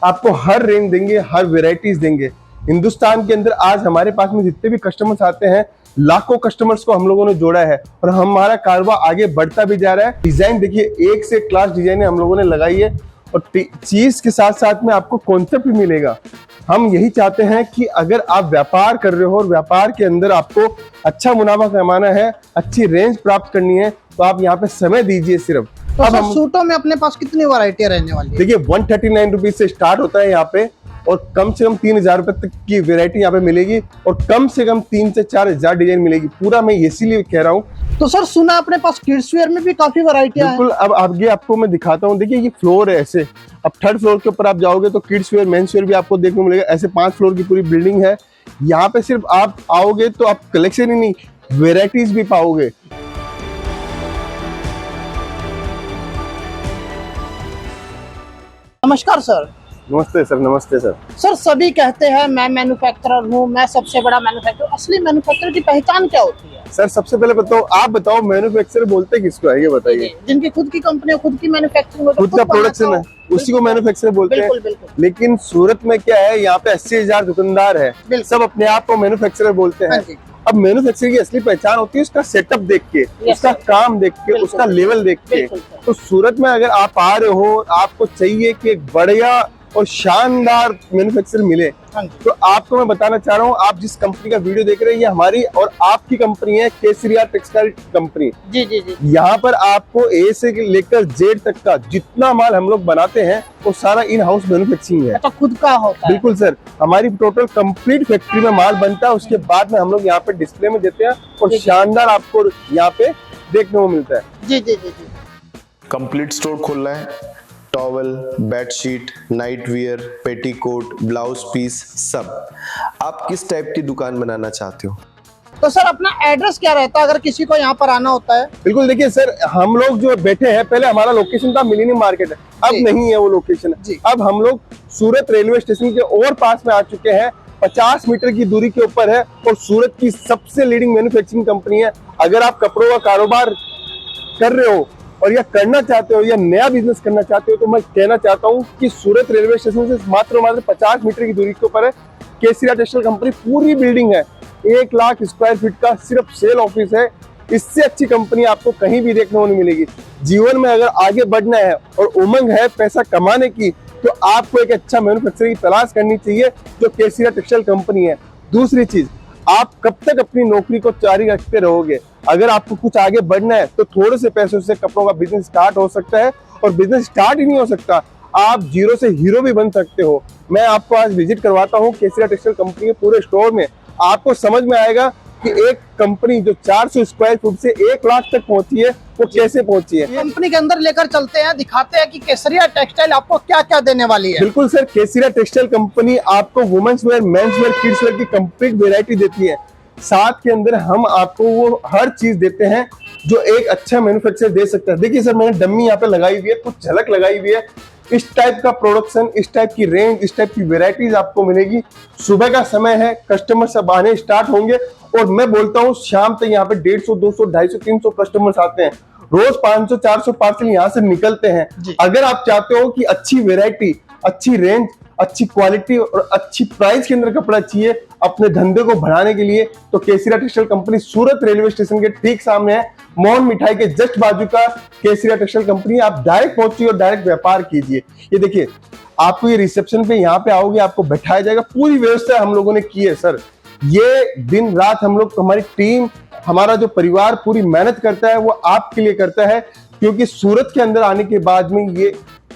आपको हर रेंज देंगे, हर वेराइटीज देंगे। हिंदुस्तान के अंदर आज हमारे पास में जितने भी कस्टमर्स आते हैं, लाखों कस्टमर्स को हम लोगों ने जोड़ा है और हमारा कारोबार आगे बढ़ता भी जा रहा है। डिजाइन देखिए, एक से क्लास डिजाइन हम लोगों ने लगाई है और चीज के साथ साथ में आपको कॉन्सेप्ट भी मिलेगा। हम यही चाहते हैं कि अगर आप व्यापार कर रहे हो और व्यापार के अंदर आपको अच्छा मुनाफा कमाना है, अच्छी रेंज प्राप्त करनी है, तो आप यहाँ पे समय दीजिए सिर्फ। तो अब हम सूटों में अपने पास कितनी वैरायटियां रहने वाली है? देखिए 139 रुपीज से स्टार्ट होता है यहाँ पे और कम से कम 3000 रुपए तक की वेरायटी यहाँ पे मिलेगी और कम से कम 3 से 4000 डिजाइन मिलेगी। पूरा मैं इसीलिए कह रहा हूँ। तो सर सुना अपने पास किड्स वेयर में भी काफी वैरायटियां हैं। बिल्कुल, अब आगे आपको मैं दिखाता हूँ। देखिए ये फ्लोर है ऐसे, अब 3rd फ्लोर के ऊपर आप जाओगे तो किड्स वेयर, मेंस वेयर भी आपको देखने को मिलेगा। ऐसे 5 फ्लोर की पूरी बिल्डिंग है। यहाँ पे सिर्फ आप आओगे तो आप कलेक्शन ही नहीं, वेराइटीज भी पाओगे। नमस्कार सर। नमस्ते सर। नमस्ते सर। सर सभी कहते हैं मैं मैन्युफैक्चरर हूँ, मैं सबसे बड़ा मैन्युफैक्चरर। असली मैन्युफैक्चरर की पहचान क्या होती है? सर सबसे पहले बताओ, आप बताओ मैन्युफैक्चरर बोलते किसको है, ये बताइए। जिनकी खुद की कंपनी, खुद की मैन्युफैक्चरिंग, खुद का प्रोडक्शन है, उसी को मैन्युफैक्चरर बोलते हैं। बिल्कुल। लेकिन सूरत में क्या है, यहाँ पे 80,000 दुकानदार है, सब अपने आप को मैन्युफैक्चरर बोलते हैं। अब मैन्युफैक्चरिंग की असली पहचान होती है उसका सेटअप देख के, उसका काम देख के, उसका लेवल देख के। तो सूरत में अगर आप आ रहे हो, आपको चाहिए कि एक बढ़िया और शानदार मैन्युफैक्चरर मिले, तो आपको मैं बताना चाह रहा हूँ, आप जिस कंपनी का वीडियो देख रहे हैं ये हमारी और आपकी कंपनी है, केसरिया टेक्सटाइल कंपनी। जी। यहाँ पर आपको ए से लेकर जेड तक का जितना माल हम लोग बनाते हैं वो सारा इन हाउस मैन्युफैक्चरिंग है। अच्छा, खुद का होता है? बिल्कुल सर, हमारी टोटल कंप्लीट फैक्ट्री में माल बनता है, उसके बाद में हम लोग यहाँ पे डिस्प्ले में देते हैं और शानदार आपको यहाँ पे देखने को मिलता है। जी। कंप्लीट स्टोर खोलना है, towel, bedsheet, night wear, petticoat, blouse piece, सब। आप किस टाइप की दुकान बनाना चाहते हो? तो सर अपना एड्रेस क्या रहता है अगर किसी को यहाँ पर आना होता है? बिल्कुल, देखिए सर, हम लोग जो बैठे हैं, पहले हमारा लोकेशन था मिलेनियम मार्केट, अब नहीं है वो लोकेशन। अब हम लोग सूरत रेलवे स्टेशन के और पास में आ चुके हैं, 50 मीटर की दूरी के ऊपर है और सूरत की सबसे लीडिंग मैन्युफैक्चरिंग कंपनी है। अगर आप कपड़ों का कारोबार कर रहे हो और या करना चाहते हो या नया बिजनेस करना चाहते हो, तो मैं कहना चाहता हूँ कि सूरत रेलवे स्टेशन से मात्र 50 मीटर की दूरी के ऊपर है केसरिया टेक्सटाइल कंपनी। पूरी बिल्डिंग है, 1 लाख स्क्वायर फीट का सिर्फ सेल ऑफिस है। इससे अच्छी कंपनी आपको कहीं भी देखने को नहीं मिलेगी। जीवन में अगर आगे बढ़ना है और उमंग है पैसा कमाने की, तो आपको एक अच्छा मैन्युफैक्चरर की तलाश करनी चाहिए जो केसरिया टेक्सटाइल कंपनी है। दूसरी चीज, आप कब तक अपनी नौकरी को जारी रखते रहोगे? अगर आपको कुछ आगे बढ़ना है तो थोड़े से पैसों से कपड़ों का बिजनेस स्टार्ट हो सकता है और बिजनेस स्टार्ट ही नहीं हो सकता, आप जीरो से हीरो भी बन सकते हो। मैं आपको आज विजिट करवाता हूँ केसरिया टेक्सटाइल कंपनी के पूरे स्टोर में। आपको समझ में आएगा कि एक कंपनी जो 400 स्क्वायर फुट से 1 लाख तक पहुंची है वो कैसे पहुंची है। कंपनी के अंदर लेकर चलते हैं, दिखाते हैं कि केसरिया टेक्सटाइल आपको क्या क्या देने वाली है। बिल्कुल सर, केसरिया टेक्सटाइल कंपनी आपको women's wear, men's wear, kids wear की कंप्लीट वेरायटी देती है। साथ के अंदर हम आपको वो हर चीज देते हैं जो एक अच्छा मैन्युफैक्चरर दे सकता है। देखिए सर, मैंने डम्मी यहाँ पे लगाई हुई है, कुछ झलक लगाई हुई है। इस टाइप का प्रोडक्शन, इस टाइप की रेंज, इस टाइप की वेराइटीज आपको मिलेगी। सुबह का समय है, कस्टमर सब आने स्टार्ट होंगे और मैं बोलता हूँ शाम तक यहाँ पे 150, 200, 250, 300 कस्टमर्स आते हैं। रोज 500, 400 पार्सल यहाँ से निकलते हैं। अगर आप चाहते हो कि अच्छी वेराइटी, अच्छी रेंज, अच्छी क्वालिटी और अच्छी प्राइस के अंदर कपड़ा चाहिए अपने धंधे को बढ़ाने के लिए, तो केसरिया टेक्सटाइल कंपनी सूरत रेलवे स्टेशन के ठीक सामने है। मोहन मिठाई के जस्ट बाजू का केसरिया टेक्सटाइल कंपनी। आप डायरेक्ट पहुंचिए और डायरेक्ट व्यापार कीजिए। ये देखिए, आपको ये रिसेप्शन पे यहाँ पे आओगे, आपको बैठाया जाएगा। पूरी व्यवस्था हम लोगों ने की है सर। ये दिन रात हम लोग, हमारी टीम, हमारा जो परिवार पूरी मेहनत करता है वो आपके लिए करता है, क्योंकि सूरत के अंदर आने के बाद में ये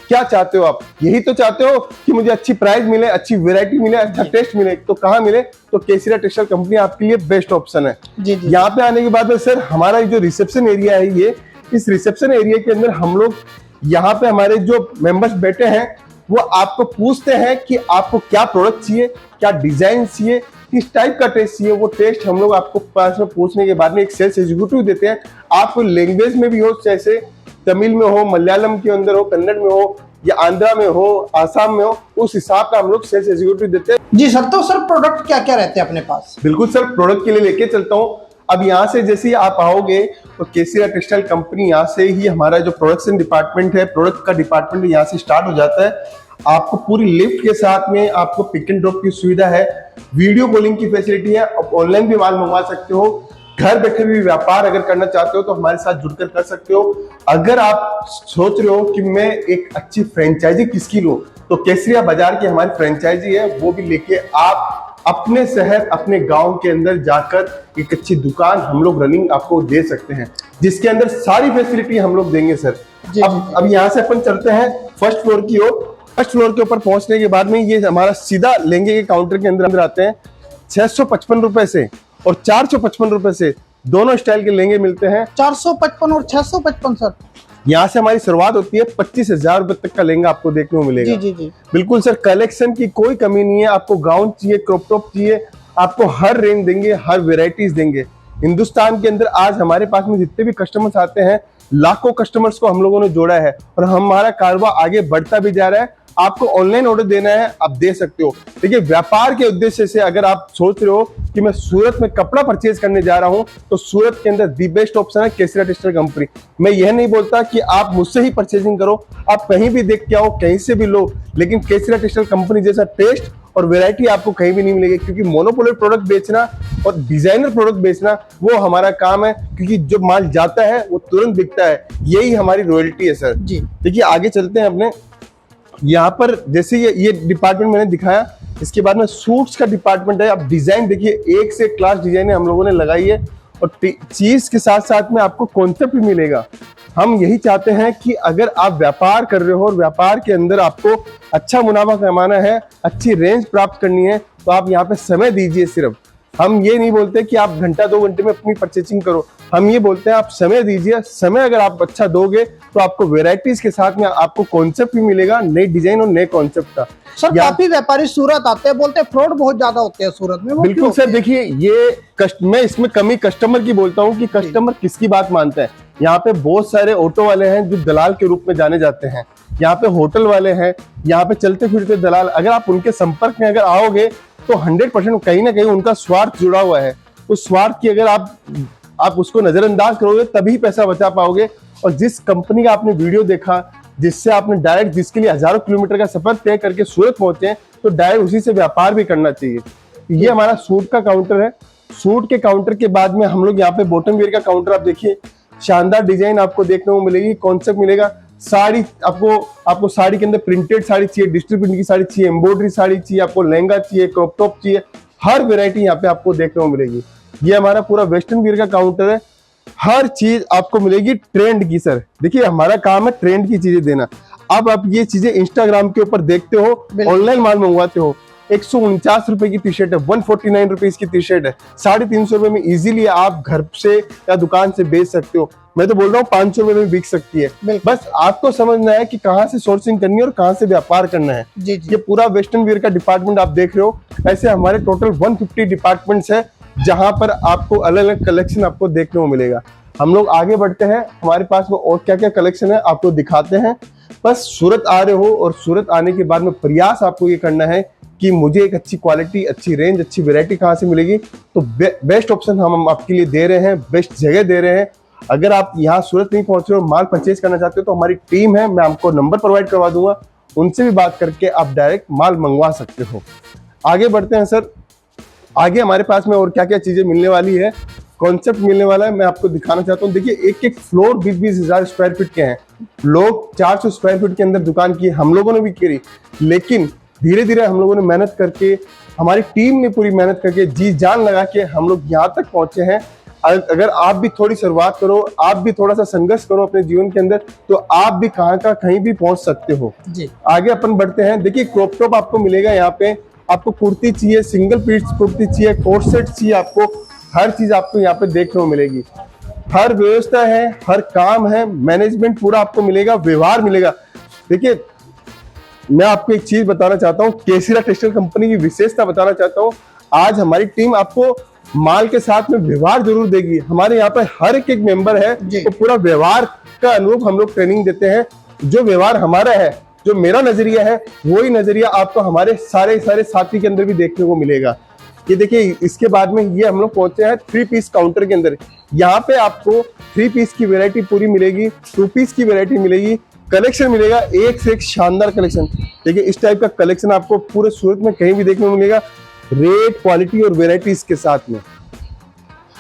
क्या चाहते हो आप? यही तो चाहते हो कि मुझे अच्छी प्राइस मिले, अच्छी वैरायटी मिले, अच्छा टेस्ट मिले। तो कहाँ मिले? तो केसरिया टेक्सटाइल कंपनी आपके लिए बेस्ट ऑप्शन है। यहाँ पे आने के बाद में सर, हमारा जो रिसेप्शन एरिया है, ये इस रिसेप्शन एरिया के अंदर हम लोग, यहाँ पे हमारे जो मेंबर्स बैठे हैं वो आपको पूछते हैं कि आपको क्या प्रोडक्ट चाहिए, क्या डिजाइन चाहिए, किस टाइप का टेस्ट चाहिए। वो टेस्ट हम लोग आपको पास में पूछने के बाद में एक सेल्स एग्जीक्यूटिव देते हैं। आपको लैंग्वेज में भी हो, जैसे तमिल में हो, मलयालम के अंदर हो, कन्नड़ में हो या आंध्रा में हो, आसाम में हो, उस हिसाब का हम लोग सेल्स एग्जीक्यूटिव देते हैं। जी सर, तो सर प्रोडक्ट क्या क्या रहते हैं अपने पास? बिल्कुल सर, प्रोडक्ट के लिए लेके चलता हूँ। अब यहाँ से जैसे ही आप आओगे तो केसरिया टेक्सटाइल कंपनी, यहाँ से ही हमारा जो प्रोडक्शन डिपार्टमेंट है, प्रोडक्ट का डिपार्टमेंट यहाँ से स्टार्ट हो जाता है। आपको पूरी लिफ्ट के साथ में आपको पिक एंड ड्रॉप की सुविधा है, वीडियो कॉलिंग की फैसिलिटी है, आप ऑनलाइन भी माल मंगवा सकते हो, घर बैठे भी व्यापार अगर करना चाहते हो तो हमारे साथ जुड़कर कर सकते हो। अगर आप सोच रहे हो कि मैं एक अच्छी फ्रेंचाइजी किसकी लूं, तो केसरिया बाजार की हमारी फ्रेंचाइजी है, वो भी लेके आप अपने शहर अपने गांव के अंदर जाकर एक अच्छी दुकान हम लोग रनिंग आपको दे सकते हैं, जिसके अंदर सारी फैसिलिटी हम लोग देंगे सर। अब यहाँ से अपन चलते हैं फर्स्ट फ्लोर की ओर। फर्स्ट फ्लोर के ऊपर पहुंचने के बाद में ये हमारा सीधा लहंगे के काउंटर के अंदर आते हैं। 655 रुपए से और 455 रुपए से दोनों स्टाइल के लहंगे मिलते हैं। 455 और 655 सर। यहाँ से हमारी शुरुआत होती है 25,000 रुपए तक का लहंगा आपको देखने को मिलेगा। जी जी जी बिल्कुल सर, कलेक्शन की कोई कमी नहीं है। आपको गाउन चाहिए, क्रॉप टॉप चाहिए, आपको हर रेंज देंगे, हर वेराइटीज देंगे। हिंदुस्तान के अंदर आज हमारे पास में जितने भी कस्टमर्स आते हैं, लाखों कस्टमर्स को हम लोगों ने जोड़ा है और हमारा कारोबार आगे बढ़ता भी जा रहा है। आपको ऑनलाइन ऑर्डर देना है, आप दे सकते हो। देखिए, व्यापार के उद्देश्य से अगर आप सोच रहे हो कि मैं सूरत में कपड़ा परचेज करने जा रहा हूं, तो सूरत के अंदर दी बेस्ट ऑप्शन है केसरिया टेक्सटाइल कंपनी। मैं यह नहीं बोलता कि आप मुझसे ही परचेजिंग करो, आप कहीं भी देख के आओ, कहीं से भी लो, लेकिन केसरिया टेक्सटाइल कंपनी जैसा टेस्ट और वैरायटी आपको कहीं भी नहीं मिलेगी। क्योंकि मोनोपोली प्रोडक्ट बेचना और डिजाइनर प्रोडक्ट बेचना वो हमारा काम है, क्योंकि जो माल जाता है वो तुरंत बिकता है, यही हमारी रॉयल्टी है सर जी। देखिए, आगे चलते हैं अपने। यहाँ पर जैसे ये डिपार्टमेंट मैंने दिखाया, इसके बाद में सूट्स का डिपार्टमेंट है। अब डिजाइन देखिए, एक से क्लास डिजाइन हम लोगों ने लगाई है और चीज के साथ साथ में आपको कॉन्सेप्ट भी मिलेगा। हम यही चाहते हैं कि अगर आप व्यापार कर रहे हो और व्यापार के अंदर आपको अच्छा मुनाफा कमाना है, अच्छी रेंज प्राप्त करनी है, तो आप यहाँ पे समय दीजिए। सिर्फ हम ये नहीं बोलते कि आप घंटा 2 घंटे में अपनी परचेसिंग करो, हम ये बोलते हैं आप समय दीजिए। समय अगर आप अच्छा दोगे तो आपको वेराइटीज के साथ में आपको कॉन्सेप्ट भी मिलेगा, नई डिजाइन और नए कॉन्सेप्ट का। सर काफी व्यापारी सूरत आते हैं, बोलते हैं फ्रॉड बहुत ज्यादा होते हैं सूरत में। बिल्कुल सर, देखिए ये मैं इसमें कमी कस्टमर की बोलता हूँ कि कस्टमर किसकी बात मानता है। यहाँ पे बहुत सारे ऑटो वाले हैं जो दलाल के रूप में जाने जाते हैं, यहाँ पे होटल वाले हैं, यहाँ पे चलते फिरते दलाल। अगर आप उनके संपर्क में अगर आओगे तो 100% कहीं ना कहीं उनका स्वार्थ जुड़ा हुआ है। उस स्वार्थ की अगर आप उसको नजरअंदाज करोगे तभी पैसा बचा पाओगे। और जिस कंपनी का आपने वीडियो देखा, जिससे आपने डायरेक्ट, जिसके लिए हजारों किलोमीटर का सफर तय करके सूरत पहुंचे हैं, तो डायरेक्ट उसी से व्यापार भी करना चाहिए। ये हमारा सूट का काउंटर है। सूट के काउंटर के बाद में हम लोग यहाँ पे बॉटम वेयर का काउंटर, आप देखिए, शानदार डिजाइन आपको देखने को मिलेगी, कॉन्सेप्ट मिलेगा। साड़ी आपको साड़ी के अंदर प्रिंटेड साड़ी चाहिए, डिजिटल प्रिंट की साड़ी चाहिए, एम्ब्रॉयडरी साड़ी चाहिए, आपको लहंगा चाहिए, क्रॉप टॉप चाहिए, हर वेरायटी यहाँ पे आपको देखने को मिलेगी। ये हमारा पूरा वेस्टर्न वियर का काउंटर है। हर चीज आपको मिलेगी ट्रेंड की। सर देखिए, हमारा काम है ट्रेंड की चीजें देना। अब आप ये चीजें इंस्टाग्राम के ऊपर देखते हो, ऑनलाइन माल मंगवाते हो। 149 रुपए की टी शर्ट है, 149 रुपीज की टी शर्ट है, 350 रुपए में इजीली आप घर से या दुकान से बेच सकते हो। मैं तो बोल रहा हूँ 500 रुपए में बिक सकती है। बस आपको समझना है कि कहाँ से सोर्सिंग करनी है और कहाँ से व्यापार करना है। जी जी। ये पूरा वेस्टर्न वियर का डिपार्टमेंट आप देख रहे हो। ऐसे हमारे टोटल 150 डिपार्टमेंट्स है, जहां पर आपको अलग अलग कलेक्शन आपको देखने को मिलेगा। हम लोग आगे बढ़ते हैं, हमारे पास में और क्या क्या कलेक्शन है आपको दिखाते हैं। बस सूरत आ रहे हो और सूरत आने के बाद में प्रयास आपको ये करना है कि मुझे एक अच्छी क्वालिटी, अच्छी रेंज, अच्छी वैरायटी कहाँ से मिलेगी। तो बेस्ट ऑप्शन हम आपके लिए दे रहे हैं, बेस्ट जगह दे रहे हैं। अगर आप यहाँ सूरत नहीं पहुंच रहे हो, माल परचेज करना चाहते हो, तो हमारी टीम है, मैं आपको नंबर प्रोवाइड करवा दूंगा, उनसे भी बात करके आप डायरेक्ट माल मंगवा सकते हो। आगे बढ़ते हैं सर। आगे हमारे पास में और क्या क्या चीजें मिलने वाली है, कॉन्सेप्ट मिलने वाला है, मैं आपको दिखाना चाहता हूँ। देखिए, एक एक फ्लोर 20-20 हजार स्क्वायर फीट के हैं। लोग 400 स्क्वायर फीट के अंदर दुकान की, हम लोगों ने भी करी, लेकिन धीरे धीरे हम लोगों ने मेहनत करके, हमारी टीम ने पूरी मेहनत करके, जी जान लगा के हम लोग यहाँ तक पहुंचे हैं। अगर आप भी थोड़ी शुरुआत करो, आप भी थोड़ा सा संघर्ष करो अपने जीवन के अंदर, तो आप भी कहाँ का कहीं भी पहुंच सकते हो जी। आगे अपन बढ़ते हैं। देखिए, क्रॉप टॉप आपको मिलेगा यहाँ पे। आपको कुर्ती चाहिए, सिंगल पीस कुर्ती चाहिए, कोट सेट चाहिए, आपको हर चीज आपको यहाँ पे देखने को मिलेगी। हर व्यवस्था है, हर काम है, मैनेजमेंट पूरा आपको मिलेगा, व्यवहार मिलेगा। देखिए, मैं आपको एक चीज बताना चाहता हूँ, केसरिया टेक्सटाइल कंपनी की विशेषता बताना चाहता हूँ। आज हमारी टीम आपको माल के साथ में व्यवहार जरूर देगी। हमारे यहाँ पे हर एक मेंबर है, तो पूरा व्यवहार का अनुभव हम लोग ट्रेनिंग देते हैं। जो व्यवहार हमारा है, जो मेरा नजरिया है, वही नजरिया आपको हमारे सारे साथी के अंदर भी देखने को मिलेगा। ये देखिए, इसके बाद में ये हम लोग पहुंचे हैं 3 पीस काउंटर के अंदर। यहाँ पे आपको 3 पीस की वैरायटी पूरी मिलेगी, 2 पीस की वैरायटी मिलेगी, कलेक्शन मिलेगा, एक से एक शानदार कलेक्शन। देखिए इस टाइप का कलेक्शन आपको पूरे सूरत में कहीं भी देखने को मिलेगा, रेट, क्वालिटी और वेराइटीज के साथ में।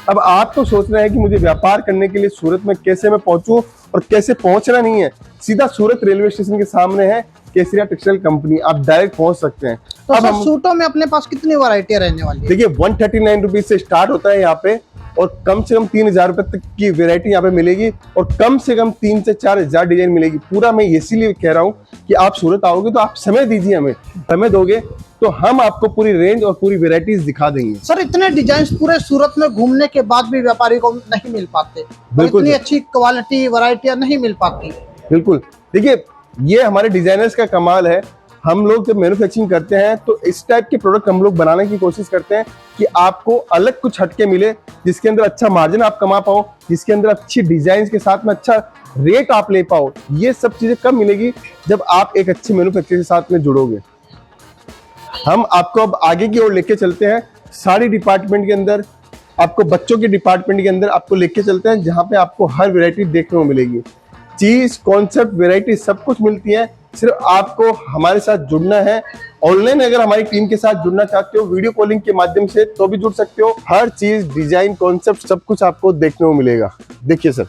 अब आपको सोचना है कि मुझे व्यापार करने के लिए सूरत में कैसे मैं पहुंचूं, और कैसे पहुंचना नहीं है, सीधा सूरत रेलवे स्टेशन के सामने है केसरिया टेक्सटाइल कंपनी, आप डायरेक्ट पहुंच सकते हैं। तो अब सर हम सूटों में अपने पास कितनी वैरायटियां रहने वाली है? देखिए 139 रुपीज से स्टार्ट होता है यहाँ पे, और कम से कम 3000 रुपए तक की वेरायटी यहाँ पे मिलेगी, और कम से कम 3 से 4000 डिजाइन मिलेगी। पूरा मैं इसीलिए कह रहा हूँ कि आप सूरत आओगे तो आप समय दीजिए, हमें समय दोगे तो हम आपको पूरी रेंज और पूरी वेराइटीज दिखा देंगे। सर इतने डिजाइन पूरे सूरत में घूमने के बाद भी व्यापारी को नहीं मिल पाते, और बिल्कुल इतनी अच्छी क्वालिटी वैरायटियां नहीं मिल पाती। बिल्कुल, देखिए ये हमारे डिजाइनर्स का कमाल है। हम लोग जब मैन्युफैक्चरिंग करते हैं तो इस टाइप के प्रोडक्ट हम लोग बनाने की कोशिश करते हैं कि आपको अलग कुछ हटके मिले, जिसके अंदर अच्छा मार्जिन आप कमा पाओ, जिसके अंदर अच्छी डिजाइन के साथ में अच्छा रेट आप ले पाओ। ये सब चीजें कब मिलेगी? जब आप एक अच्छे मैन्युफैक्चरर के साथ में जुड़ोगे। हम आपको अब आगे की ओर लेके चलते हैं, साड़ी डिपार्टमेंट के अंदर, आपको बच्चों के डिपार्टमेंट के अंदर आपको लेके चलते हैं, जहाँ पे आपको हर वैरायटी देखने को मिलेगी। चीज, कॉन्सेप्ट, वैरायटी सब कुछ मिलती है। सिर्फ आपको हमारे साथ जुड़ना है। ऑनलाइन अगर हमारी टीम के साथ जुड़ना चाहते हो वीडियो कॉलिंग के माध्यम से तो भी जुड़ सकते हो। हर चीज, डिजाइन, कॉन्सेप्ट सब कुछ आपको देखने को मिलेगा। देखिए सर,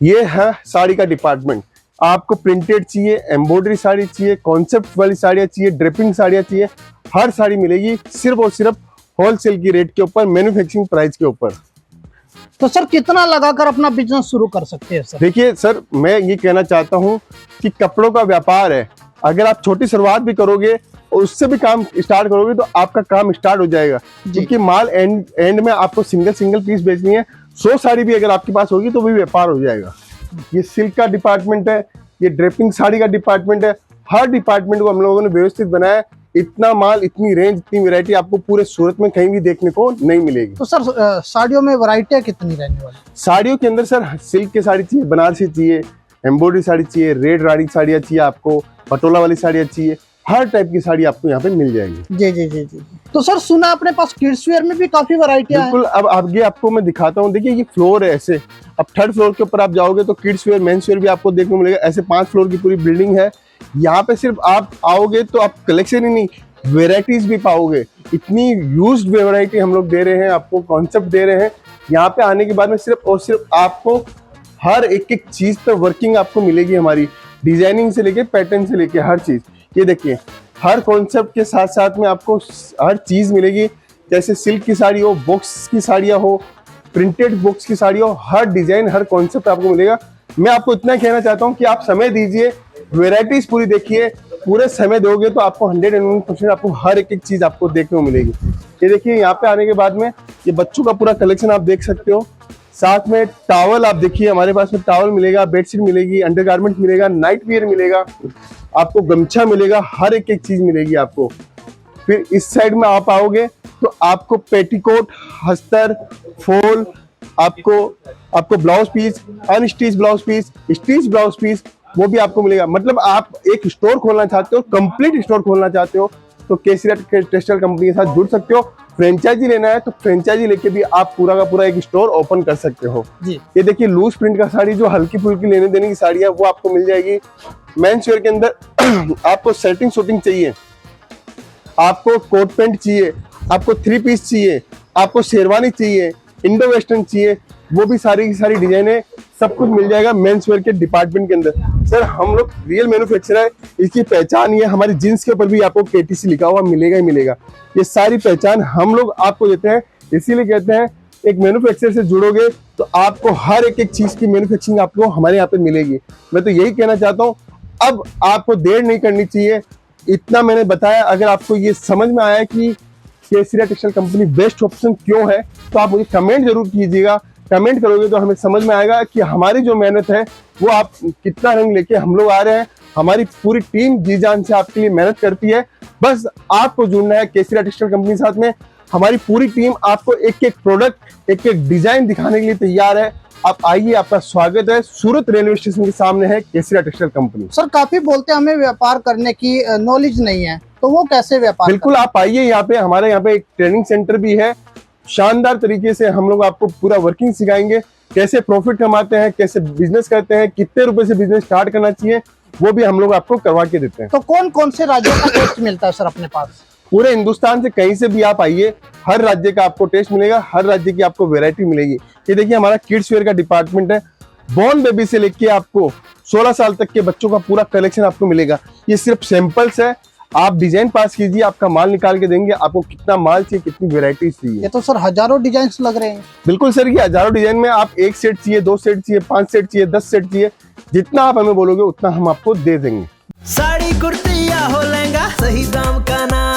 ये है साड़ी का डिपार्टमेंट। आपको प्रिंटेड चाहिए, एम्ब्रॉयडरी साड़ी चाहिए, कॉन्सेप्ट वाली साड़ियाँ चाहिए, ड्रेपिंग साड़ियाँ चाहिए, हर साड़ी मिलेगी सिर्फ और सिर्फ होलसेल की रेट के ऊपर, मैन्युफैक्चरिंग प्राइस के ऊपर। तो सर कितना लगाकर अपना बिजनेस शुरू कर सकते हैं सर? देखिए सर, मैं ये कहना चाहता हूँ कि कपड़ों का व्यापार है, अगर आप छोटी शुरुआत भी करोगे और उससे भी काम स्टार्ट करोगे तो आपका काम स्टार्ट हो जाएगा। क्योंकि माल एंड में आपको सिंगल पीस बेचनी है। 100 साड़ी भी अगर आपके पास होगी तो भी व्यापार हो जाएगा। ये सिल्क का डिपार्टमेंट है, ये ड्रेपिंग साड़ी का डिपार्टमेंट है। हर डिपार्टमेंट को हम लोगों ने व्यवस्थित बनाया है। इतना माल, इतनी रेंज, इतनी वैरायटी आपको पूरे सूरत में कहीं भी देखने को नहीं मिलेगी। तो सर साड़ियों में वैरायटियां कितनी रहने वाली? साड़ियों के अंदर सर सिल्क की साड़ी चाहिए, बनारसी चाहिए, एम्ब्रॉयडरी साड़ी चाहिए, रेड रानी साड़ियाँ चाहिए, आपको पटोला वाली साड़ियाँ चाहिए, हर टाइप की साड़ी आपको यहाँ पे मिल जाएगी। जी जी जी जी। तो सर सुना अपने पास किड्स वेयर में भी काफी वैरायटियां हैं। बिल्कुल, अब आगे आपको मैं दिखाता हूँ। देखिए ये फ्लोर है ऐसे, अब 3rd फ्लोर के ऊपर आप जाओगे तो किड्स वेयर, मेंस वेयर भी आपको देखने को मिलेगा। ऐसे 5 फ्लोर की पूरी बिल्डिंग है। यहाँ पे सिर्फ आप आओगे तो आप कलेक्शन ही नहीं, वेराइटीज भी पाओगे। इतनी यूज्ड वेराइटी हम लोग दे रहे हैं आपको, कॉन्सेप्ट दे रहे हैं। यहाँ पे आने के बाद में सिर्फ और सिर्फ आपको हर एक चीज पे वर्किंग आपको मिलेगी हमारी, डिजाइनिंग से लेके पैटर्न से लेके हर चीज। ये देखिए, हर कॉन्सेप्ट के साथ साथ में आपको हर चीज मिलेगी। जैसे सिल्क की साड़ी हो, बॉक्स की साड़ियाँ हो, प्रिंटेड बॉक्स की साड़ी हो, हर डिजाइन, हर कॉन्सेप्ट आपको मिलेगा। मैं आपको इतना कहना चाहता हूँ कि आप समय दीजिए, वेराइटीज पूरी देखिए। पूरे समय दोगे तो आपको 101% आपको हर एक चीज आपको देखने को मिलेगी। ये देखिए, यहाँ पे आने के बाद में ये बच्चों का पूरा कलेक्शन आप देख सकते हो। साथ में टॉवल आप देखिए, हमारे पास में टॉवल मिलेगा, बेडशीट मिलेगी, अंडरगारमेंट मिलेगा, नाइट वियर मिलेगा, आपको गमछा मिलेगा, हर एक चीज मिलेगी आपको। फिर इस साइड में आप आओगे तो आपको पेटीकोट, अस्तर, फॉल, आपको blouse piece, unstitch blouse piece, stitch blouse piece, वो भी आपको मिलेगा। मतलब आप एक स्टोर खोलना चाहते हो, कंप्लीट स्टोर खोलना चाहते हो तो केसरिया टेक्सटाइल कंपनी के साथ जुड़ सकते हो। फ्रेंचाइजी लेना है तो फ्रेंचाइजी लेके भी आप पूरा का पूरा एक स्टोर ओपन कर सकते हो जी। ये देखिए, लूज प्रिंट का साड़ी, जो हल्की फुल्की लेने देने की साड़ी है वो आपको मिल जाएगी। मेंस वेयर के अंदर आपको सेटिंग शूटिंग चाहिए, आपको कोट पैंट चाहिए, आपको 3 पीस चाहिए, आपको शेरवानी चाहिए, इंडो वेस्टर्न चाहिए, वो भी सारी की सारी डिजाइने सब कुछ मिल जाएगा मेंस वेयर के डिपार्टमेंट के अंदर। सर हम लोग रियल मैन्युफैक्चरर है, इसकी पहचान ये, हमारी जींस के ऊपर भी आपको KTC लिखा हुआ मिलेगा ही मिलेगा। ये सारी पहचान हम लोग आपको देते हैं। इसीलिए कहते हैं एक मैन्युफैक्चरर से जुड़ोगे तो आपको हर एक चीज की मैन्युफैक्चरिंग आपको हमारे यहाँ पे मिलेगी। मैं तो यही कहना चाहता हूँ, अब आपको देर नहीं करनी चाहिए। इतना मैंने बताया। अगर आपको ये समझ में आया कि केसरिया टेक्सटाइल कंपनी बेस्ट ऑप्शन क्यों है तो आप मुझे कमेंट जरूर कीजिएगा। कमेंट करोगे तो हमें समझ में आएगा कि हमारी जो मेहनत है वो आप कितना रंग लेके हम लोग आ रहे हैं। हमारी पूरी टीम जी जान से आपके लिए मेहनत करती है। बस आपको जुड़ना है केसरिया टेक्सटाइल कंपनी के साथ में। हमारी पूरी टीम आपको एक एक प्रोडक्ट, एक एक डिजाइन दिखाने के लिए तैयार है। आप आइए, आपका स्वागत है। सूरत रेलवे स्टेशन के सामने है केसरिया टेक्सटाइल कंपनी। सर काफी बोलते हैं हमें व्यापार करने की नॉलेज नहीं है, तो वो कैसे व्यापार? बिल्कुल, आप आइए यहाँ पे। हमारे यहाँ पे एक ट्रेनिंग सेंटर भी है। शानदार तरीके से हम लोग आपको पूरा वर्किंग सिखाएंगे। कैसे प्रॉफिट कमाते हैं, कैसे बिजनेस करते हैं, कितने रुपए से बिजनेस स्टार्ट करना चाहिए, वो भी हम लोग आपको करवा के देते हैं। तो कौन कौन से राज्यों का टेस्ट मिलता है सर अपने पास? पूरे हिंदुस्तान से कहीं से भी आप आइए, हर राज्य का आपको टेस्ट मिलेगा, हर राज्य की आपको वैरायटी मिलेगी। ये देखिए हमारा किड्स वेयर का डिपार्टमेंट है, बॉर्न बेबी से लेके आपको 16 साल तक के बच्चों का पूरा कलेक्शन आपको मिलेगा। ये सिर्फ सैंपल्स है, आप डिजाइन पास कीजिए, आपका माल निकाल के देंगे, आपको कितना माल चाहिए, कितनी वेराइटी चाहिए। ये तो सर हजारों डिजाइन लग रहे हैं। बिल्कुल सर, ये हजारों डिजाइन में आप 1 सेट चाहिए, 2 सेट चाहिए, 5 सेट चाहिए, 10 सेट चाहिए, जितना आप हमें बोलोगे उतना हम आपको दे देंगे। साड़ी कुर्ती या हो लहंगा, सही दाम का नाम